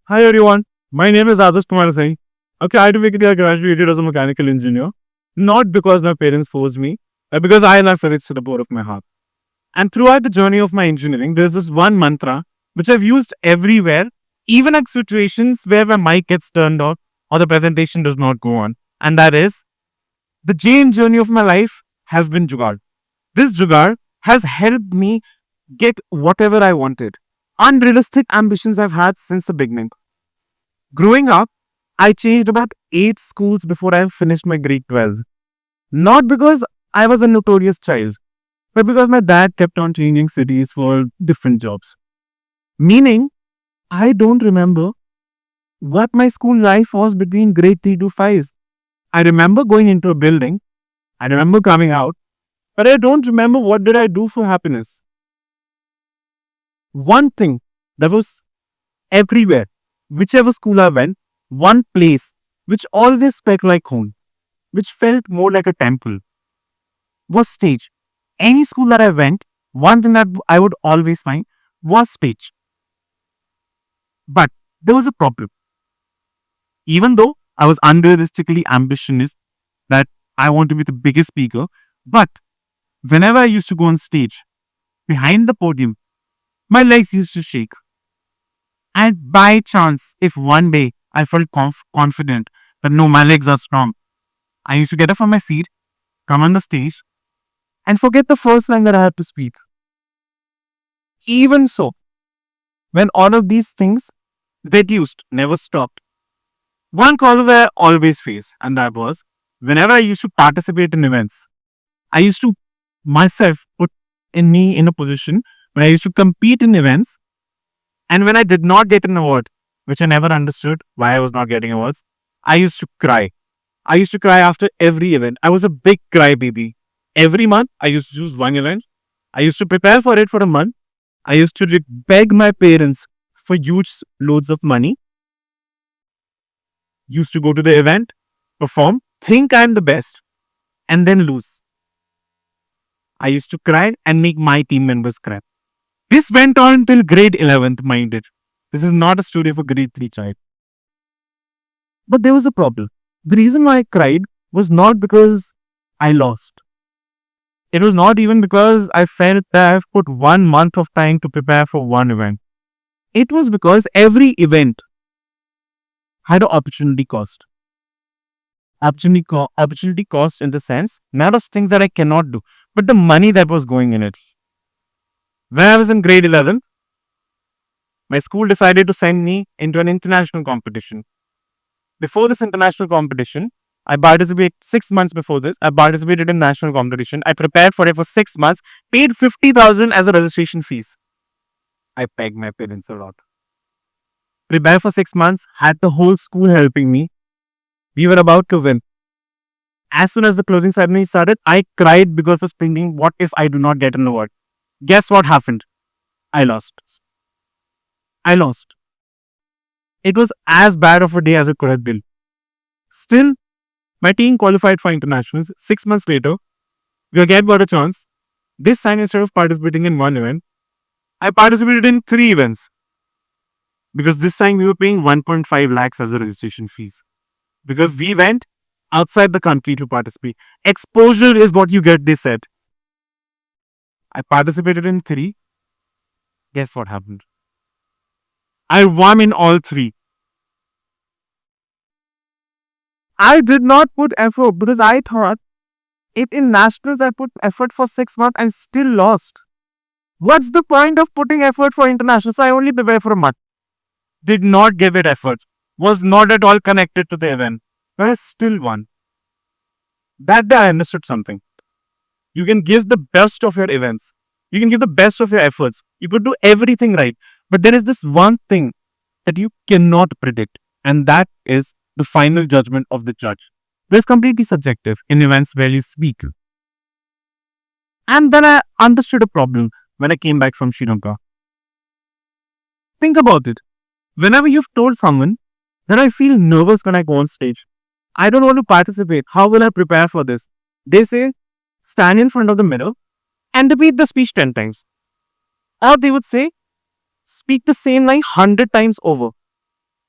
Hi everyone, my name is Adarsh Kumar Singh. Okay, I basically I graduated as a mechanical engineer, not because my parents forced me, but because I love physics to the core of my heart. And throughout the journey of my engineering, there's this one mantra which I've used everywhere, even at situations where my mic gets turned off or the presentation does not go on. And that is, the journey of my life has been Jugaad. This Jugaad has helped me get whatever I wanted. Unrealistic ambitions I've had since the beginning. Growing up, I changed about 8 schools before I finished my grade 12. Not because I was a notorious child, but because my dad kept on changing cities for different jobs. Meaning, I don't remember what my school life was between grade 3 to 5. I remember going into a building, I remember coming out, but I don't remember what did I do for happiness. One thing that was everywhere, whichever school I went, one place which always felt like home, which felt more like a temple, was stage. Any school that I went, one thing that I would always find was stage. But there was a problem. Even though I was unrealistically ambitious that I want to be the biggest speaker, but whenever I used to go on stage, behind the podium, my legs used to shake. And by chance, if one day I felt confident that no, my legs are strong, I used to get up from my seat, come on the stage, and forget the first line that I had to speak. Even so, when all of these things reduced, never stopped, one call I always face, and that was whenever I used to participate in events, I used to myself put in me in a position where I used to compete in events, and when I did not get an award, which I never understood why I was not getting awards, I used to cry. I used to cry after every event. I was a big crybaby. Every month, I used to choose one event. I used to prepare for it for a month. I used to beg my parents for huge loads of money. Used to go to the event, perform, think I'm the best, and then lose. I used to cry and make my team members cry. This went on till grade 11th, minded. This is not a story of a grade 3 child. But there was a problem. The reason why I cried was not because I lost. It was not even because I felt that I've put 1 month of time to prepare for one event. It was because every event had an opportunity cost. Opportunity cost in the sense, not of things that I cannot do, but the money that was going in it. When I was in grade 11, my school decided to send me into an international competition. Before this international competition, I participated 6 months before this. I participated in national competition. I prepared for it for 6 months, paid 50,000 as a registration fees. I begged my parents a lot. Prepared for 6 months, had the whole school helping me. We were about to win. As soon as the closing ceremony started, I cried because of thinking, what if I do not get an award? Guess what happened? I lost. I lost. It was as bad of a day as it could have been. Still, my team qualified for internationals. 6 months later, we again got a chance. This time, instead of participating in one event, I participated in 3 events. Because this time we were paying 1.5 lakhs as a registration fees. Because we went outside the country to participate. Exposure is what you get, they said. I participated in 3. Guess what happened? I won in all 3. I did not put effort because I thought if in nationals I put effort for 6 months and still lost. What's the point of putting effort for internationals? I only prepared for a month. Did not give it effort. Was not at all connected to the event. But I still won. That day I understood something. You can give the best of your events. You can give the best of your efforts. You could do everything right. But there is this one thing that you cannot predict. And that is the final judgment of the judge. It is completely subjective in events where you speak. And then I understood a problem when I came back from Sri Lanka. Think about it. Whenever you've told someone that I feel nervous when I go on stage, I don't want to participate, how will I prepare for this? They say, stand in front of the mirror and repeat the speech 10 times. Or they would say, speak the same line 100 times over.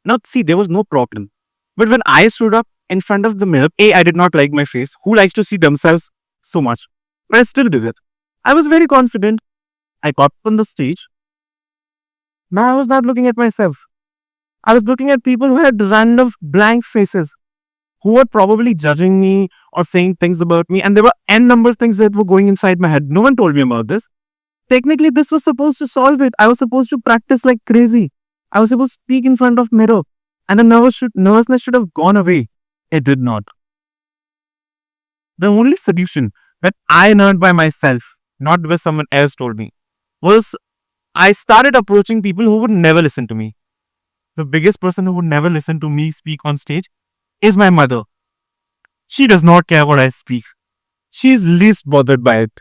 Now, see, there was no problem. But when I stood up in front of the mirror, A, I did not like my face. Who likes to see themselves so much? But I still did it. I was very confident. I got on the stage. Now I was not looking at myself. I was looking at people who had random blank faces, who were probably judging me or saying things about me. And there were n number of things that were going inside my head. No one told me about this. Technically, this was supposed to solve it. I was supposed to practice like crazy. I was supposed to speak in front of mirror. And the nervousness should have gone away. It did not. The only solution that I learned by myself, not because someone else told me, was I started approaching people who would never listen to me. The biggest person who would never listen to me speak on stage is my mother. She does not care what I speak. She is least bothered by it.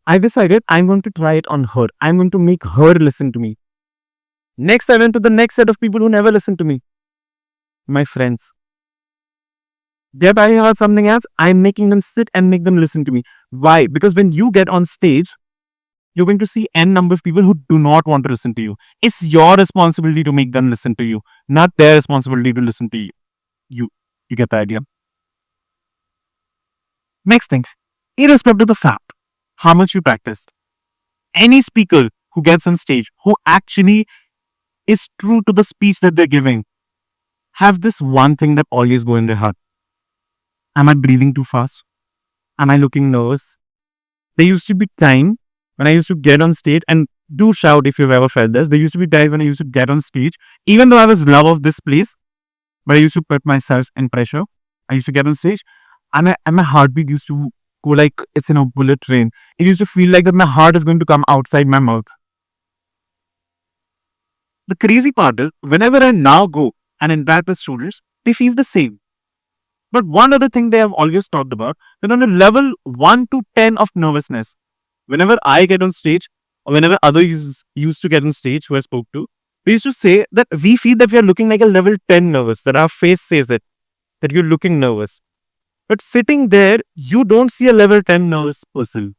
I decided I'm going to try it on her. I'm going to make her listen to me. Next, I went to the next set of people who never listened to me. My friends. They're talking about something else. I'm making them sit and make them listen to me. Why? Because when you get on stage, you're going to see n number of people who do not want to listen to you. It's your responsibility to make them listen to you, not their responsibility to listen to you. You get the idea? Next thing, irrespective of the fact how much you practice, any speaker who gets on stage, who actually is true to the speech that they're giving, have this one thing that always go in their heart. Am I breathing too fast? Am I looking nervous? There used to be time when I used to get on stage, and do shout if you've ever felt this. There used to be time when I used to get on stage, even though I was love of this place, but I used to put myself in pressure. I used to get on stage, and my heartbeat used to go like it's in a bullet train. It used to feel like that my heart is going to come outside my mouth. The crazy part is, whenever I now go and interact with students, they feel the same. But one other thing they have always talked about, that on a level 1 to 10 of nervousness, whenever I get on stage, or whenever others used to get on stage who I spoke to, they used to say that we feel that we are looking like a level 10 nervous, that our face says it, that you're looking nervous. But sitting there, you don't see a level 10 nervous person.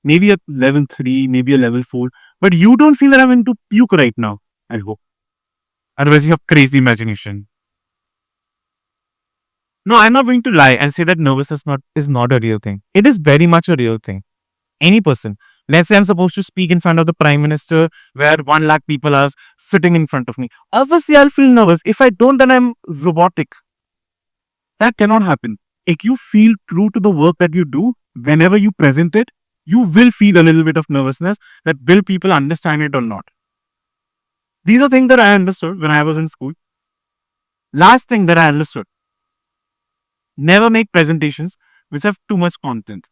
Maybe a level 3, maybe a level 4, but you don't feel that I'm into puke right now, I hope. Otherwise, you have crazy imagination. No, I'm not going to lie and say that nervousness is not a real thing. It is very much a real thing. Any person. Let's say I'm supposed to speak in front of the Prime Minister where 1 lakh people are sitting in front of me. Obviously, I'll feel nervous. If I don't, then I'm robotic. That cannot happen. If you feel true to the work that you do, whenever you present it, you will feel a little bit of nervousness, that will people understand it or not. These are things that I understood when I was in school. Last thing that I understood. Never make presentations which have too much content.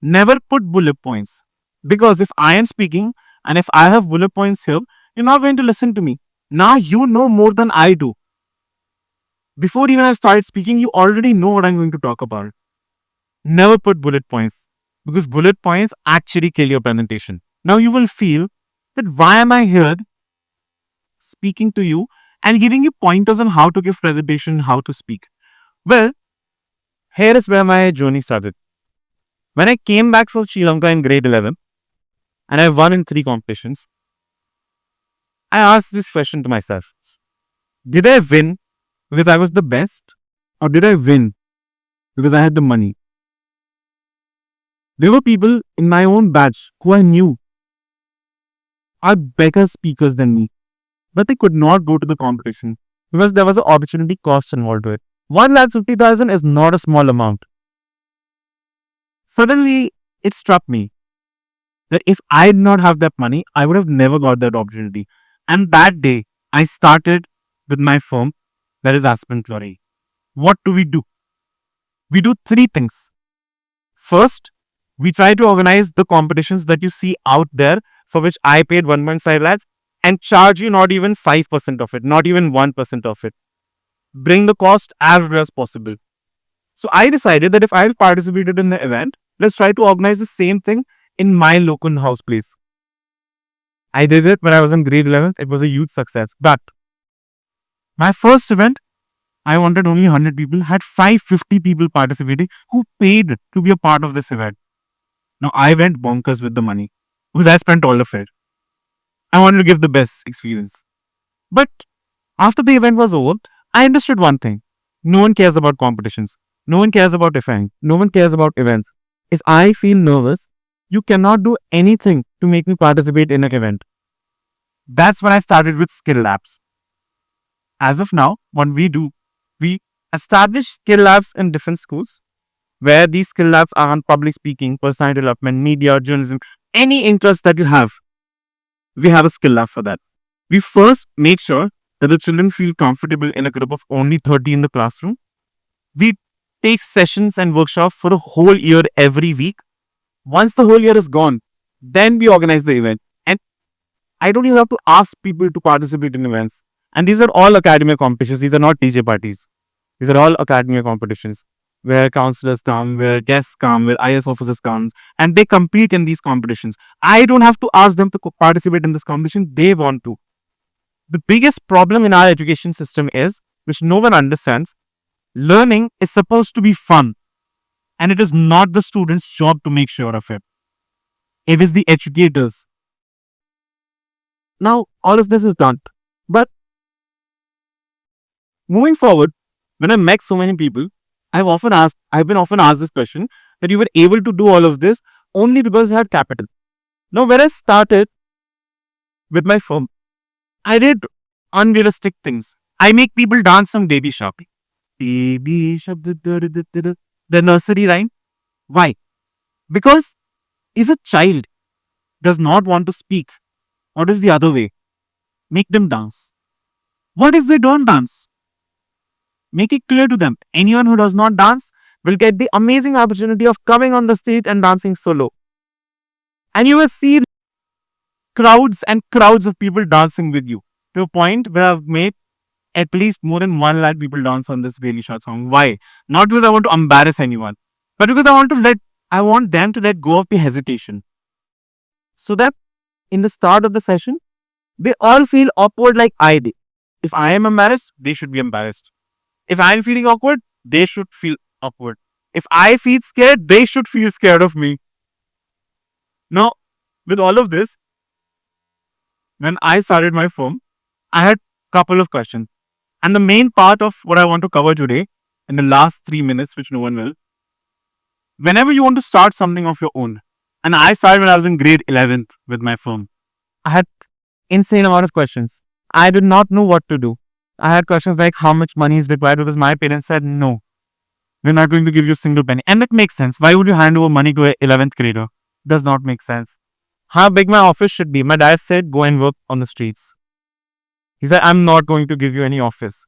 Never put bullet points. Because if I am speaking and if I have bullet points here, you're not going to listen to me. Now you know more than I do. Before even I started speaking, you already know what I'm going to talk about. Never put bullet points. Because bullet points actually kill your presentation. Now you will feel that why am I here speaking to you and giving you pointers on how to give presentation, how to speak. Well, here is where my journey started. When I came back from Sri Lanka in grade 11 and I won in 3 competitions, I asked this question to myself. Did I win because I was the best, or did I win because I had the money? There were people in my own batch who I knew are better speakers than me, but they could not go to the competition because there was an opportunity cost involved with it. 1,50,000 is not a small amount. Suddenly, it struck me that if I did not have that money, I would have never got that opportunity. And that day, I started with my firm, that is Aspen Chlorine. What do? We do 3 things. First, we try to organize the competitions that you see out there, for which I paid 1.5 lakhs, and charge you not even 5% of it, not even 1% of it. Bring the cost as low as possible. So I decided that if I've participated in the event, let's try to organize the same thing in my local house place. I did it when I was in grade 11. It was a huge success. But my first event, I wanted only 100 people, had 550 people participating who paid to be a part of this event. Now I went bonkers with the money because I spent all of it. I wanted to give the best experience. But After the event was over, I understood one thing. No one cares about competitions. No one cares about events. No one cares about events. If I feel nervous, you cannot do anything to make me participate in an event. That's when I started with skill labs. As of now, what we do, we establish skill labs in different schools where these skill labs are on public speaking, personality development, media, journalism, any interest that you have. We have a skill lab for that. We first make sure that the children feel comfortable in a group of only 30 in the classroom. We take sessions and workshops for a whole year every week. Once the whole year is gone, then we organize the event. And I don't even have to ask people to participate in events. And these are all academic competitions. These are not DJ parties. These are all academic competitions where counselors come, where guests come, where IS officers come, and they compete in these competitions. I don't have to ask them to participate in this competition. They want to. The biggest problem in our education system is, which no one understands, learning is supposed to be fun, and it is not the student's job to make sure of it. It is the educators. Now, all of this is done. But moving forward, when I met so many people, I've been often asked this question that you were able to do all of this only because you had capital. Now, when I started with my firm, I did unrealistic things. I make people dance on Baby Shark. Baby Shark, the nursery rhyme. Why? Because if a child does not want to speak, what is the other way? Make them dance. What if they don't dance? Make it clear to them. Anyone who does not dance will get the amazing opportunity of coming on the stage and dancing solo. And you will see crowds and crowds of people dancing with you to a point where I've made at least more than 1 lakh people dance on this really short song. Why? Not because I want to embarrass anyone, but because I want them to let go of the hesitation. So that in the start of the session, they all feel awkward like I did. If I am embarrassed, they should be embarrassed. If I am feeling awkward, they should feel awkward. If I feel scared, they should feel scared of me. Now, with all of this, when I started my firm, I had a couple of questions. And the main part of what I want to cover today in the last 3 minutes, which no one will, whenever you want to start something of your own, and I started when I was in grade 11th with my firm, I had insane amount of questions. I did not know what to do. I had questions like how much money is required because my parents said no, we're not going to give you a single penny. And it makes sense. Why would you hand over money to an 11th grader? Does not make sense. How big my office should be? My dad said go and work on the streets. He said I'm not going to give you any office.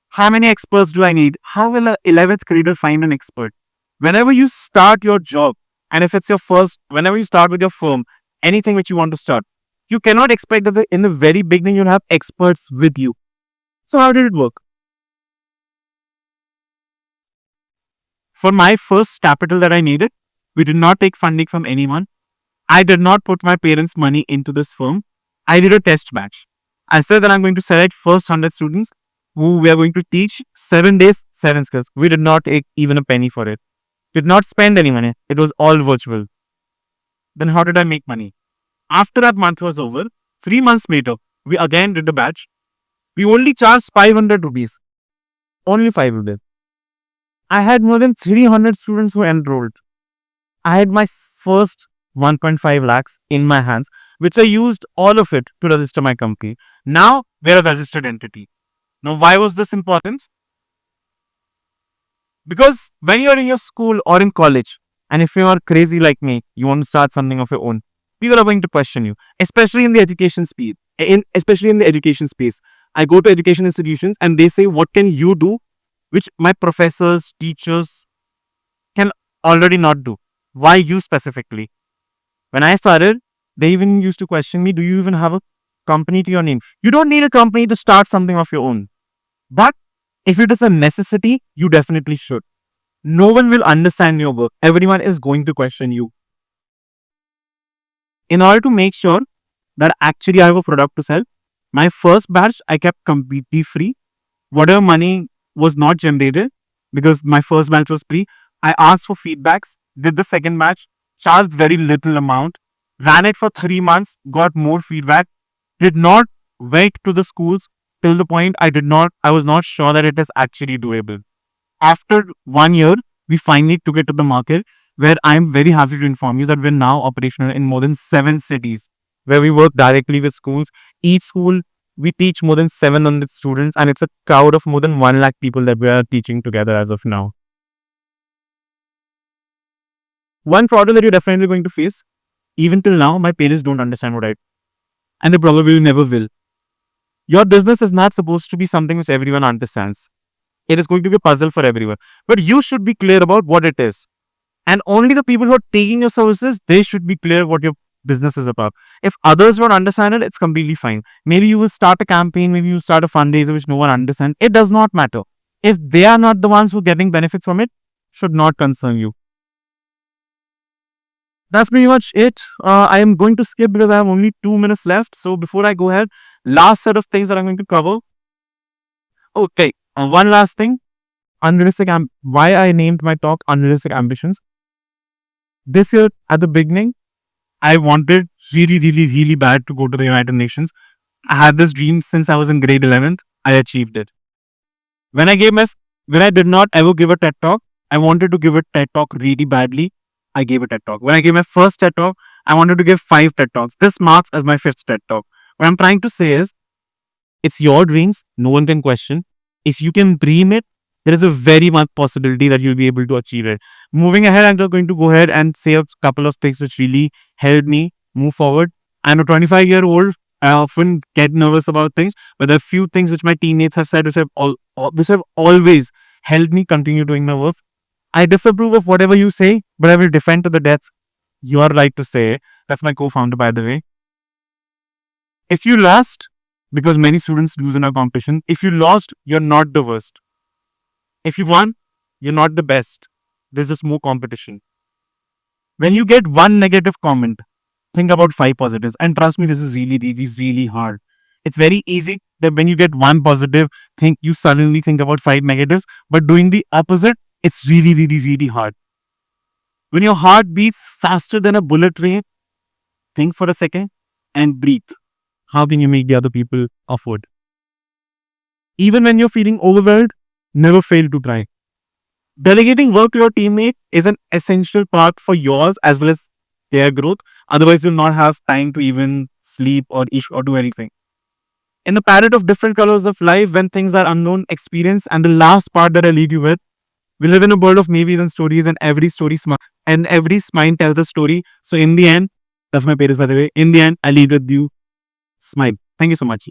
How many experts do I need? How will an 11th grader find an expert? Whenever you start your job, and if it's your first, whenever you start with your firm, anything which you want to start, you cannot expect that in the very beginning you'll have experts with you. So how did it work? For my first capital that I needed, we did not take funding from anyone. I did not put my parents' money into this firm. I did a test batch. I said that I'm going to select first 100 students who we are going to teach 7 days, 7 skills. We did not take even a penny for it. Did not spend any money. It was all virtual. Then how did I make money? After that month was over, 3 months later, we again did the batch. We only charged 500 rupees. Only 500. I had more than 300 students who enrolled. I had my first 1.5 lakhs in my hands, which I used all of it to register my company. Now, we're a registered entity. Now, why was this important? Because when you're in your school or in college, and if you are crazy like me, you want to start something of your own, people are going to question you, especially in the education space. Especially in the education space, I go to education institutions and they say, "What can you do, which my professors, teachers can already not do? Why you specifically?" When I started, they even used to question me, "Do you even have a company to your name?" You don't need a company to start something of your own, but if it is a necessity, you definitely should. No one will understand your work. Everyone is going to question you. In order to make sure that actually I have a product to sell, my first batch I kept completely free. Whatever money was not generated, because my first batch was free, I asked for feedbacks, did the second batch, charged very little amount, ran it for 3 months, got more feedback, did not went to the schools, till the point I was not sure that it is actually doable. After 1 year, we finally took it to the market, where I'm very happy to inform you that we're now operational in more than 7 cities, where we work directly with schools. Each school, we teach more than 700 students, and it's a crowd of more than 1 lakh people that we are teaching together as of now. One problem that you're definitely going to face, even till now, my parents don't understand what I do, and they probably never will. Your business is not supposed to be something which everyone understands. It is going to be a puzzle for everyone. But you should be clear about what it is. And only the people who are taking your services, they should be clear what your business is about. If others don't understand it, it's completely fine. Maybe you will start a campaign, maybe you start a fundraiser which no one understands. It does not matter. If they are not the ones who are getting benefits from it, should not concern you. That's pretty much it. I am going to skip because I have only 2 minutes left. So before I go ahead, last set of things that I'm going to cover. Okay, one last thing. Why I named my talk Unrealistic Ambitions. This year at the beginning, I wanted really bad to go to the United Nations. I had this dream since I was in grade 11th. I achieved it. When I gave my, when I did not ever give a TED talk, I wanted to give a TED talk really badly. I gave a TED talk. When I gave my first TED talk, I wanted to give 5 TED talks. This marks as my 5th TED talk. What I'm trying to say is, it's your dreams. No one can question. If you can dream it, there is a very much possibility that you'll be able to achieve it. Moving ahead, I'm just going to go ahead and say a couple of things which really helped me move forward. I'm a 25-year-old. I often get nervous about things, but there are few things which my teammates have said which have always helped me continue doing my work. I disapprove of whatever you say, but I will defend to the death your right to say it. That's my co-founder, by the way. If you lost, because many students lose in our competition, if you lost, you're not the worst. If you won, you're not the best. There's just more competition. When you get one negative comment, think about 5 positives. And trust me, this is really hard. It's very easy that when you get one positive, you suddenly think about 5 negatives. But doing the opposite, it's really hard. When your heart beats faster than a bullet train, think for a second and breathe. How can you make the other people afford? Even when you're feeling overwhelmed, never fail to try. Delegating work to your teammate is an essential part for yours as well as their growth. Otherwise, you'll not have time to even sleep or eat or do anything. In the palette of different colors of life, when things are unknown, experience, and the last part that I leave you with, we live in a world of maybes and stories, and every smile tells a story. So in the end, that's my parents, by the way. In the end, I leave with you. Smile. Thank you so much.